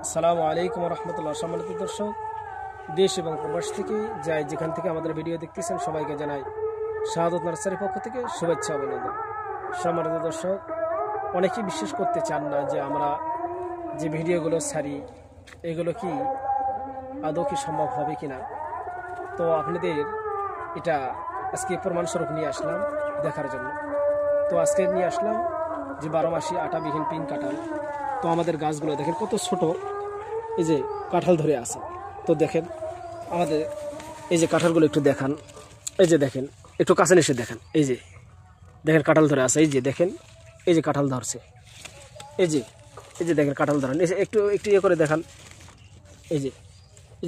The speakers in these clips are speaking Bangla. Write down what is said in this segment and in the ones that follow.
আসসালামু আলাইকুম রহমতুল্লাহ। সম্মানিত দর্শক, দেশ এবং প্রবাস থেকে যাই যেখান থেকে আমাদের ভিডিও দেখতেছেন সবাইকে জানাই শাহাদত নার্সারির পক্ষ থেকে শুভেচ্ছা অভিনন্দন। সম্মানিত দর্শক, অনেকেই বিশ্বাস করতে চান না যে আমরা যে ভিডিওগুলো ছাড়ি এগুলো কি আদৌ কি সম্ভব হবে কিনা। তো আপনাদের এটা আজকে প্রমাণস্বরূপ নিয়ে আসলাম দেখার জন্য। তো আজকে নিয়ে আসলাম যে 12 মাসি আটাবিহীন পিঙ্ক কাঁঠাল। তো আমাদের গাছগুলো দেখেন কত ছোট, এই যে কাঁঠাল ধরে আছে। তো দেখেন আমাদের এই যে কাঁঠালগুলো একটু দেখান, এই যে দেখেন একটু কাছে এসে দেখেন, এই যে দেখেন কাঁঠাল ধরে আছে, এই যে দেখেন এই যে কাঁঠাল ধরছে, এই যে দেখেন কাঁঠাল ধরেন, এই যে একটু একটু ইয়ে করে দেখান, এই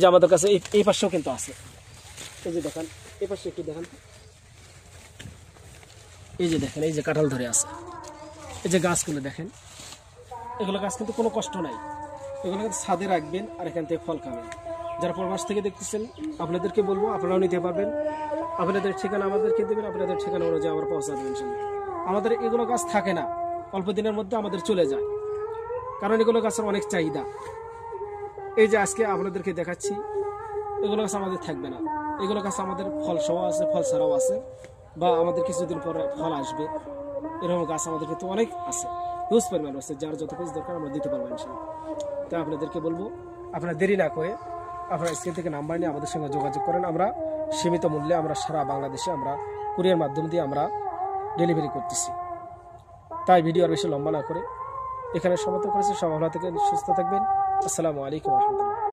যে আমাদের কাছে এই পাশেও কিন্তু আছে, এই যে দেখেন এই পাশে একটু দেখান, এই যে দেখেন এই যে কাঁঠাল ধরে আছে। এই যে গাছগুলো দেখেন, এগুলো গাছ কিন্তু কোনো কষ্ট নাই, এগুলো কিন্তু ছাদে রাখবেন আর এখান থেকে ফল খাবেন। যারা প্রবাস থেকে দেখতেছেন আপনাদেরকে বলবো আপনারাও নিতে পারবেন। আপনাদের ঠিকানা আমাদেরকে দেবেন, আপনাদের ঠিকানা অনুযায়ী আমরা পৌঁছা দেবেন। আমাদের এগুলো গাছ থাকে না, অল্প দিনের মধ্যে আমাদের চলে যায়, কারণ এগুলো গাছের অনেক চাহিদা। এই যে আজকে আপনাদেরকে দেখাচ্ছি, এগুলো গাছ আমাদের থাকবে না, এগুলো গাছ আমাদের ফল সহ আছে, ফল ছাড়াও আছে, বা আমাদের কিছুদিন পরে ফল আসবে, এরকম গাছ আমাদের কিন্তু অনেক আছে, হিউজ পরিমাণ আছে, যার যত কিছু দরকার আমরা দিতে পারবো ইনশাআল্লাহ। তাই আপনাদেরকে বলবো আপনারা দেরি না করে আপনারা স্ক্রিন থেকে নাম্বার নিয়ে আমাদের সঙ্গে যোগাযোগ করেন। আমরা সীমিত মূল্যে আমরা সারা বাংলাদেশে আমরা কুরিয়ার মাধ্যম দিয়ে আমরা ডেলিভারি করতেছি। তাই ভিডিও আর বেশি লম্বা না করে এখানে সমাপ্ত করেছি। সব ভালো থেকে সুস্থ থাকবেন। আসসালামু আলাইকুম রহমতুল্লাহ।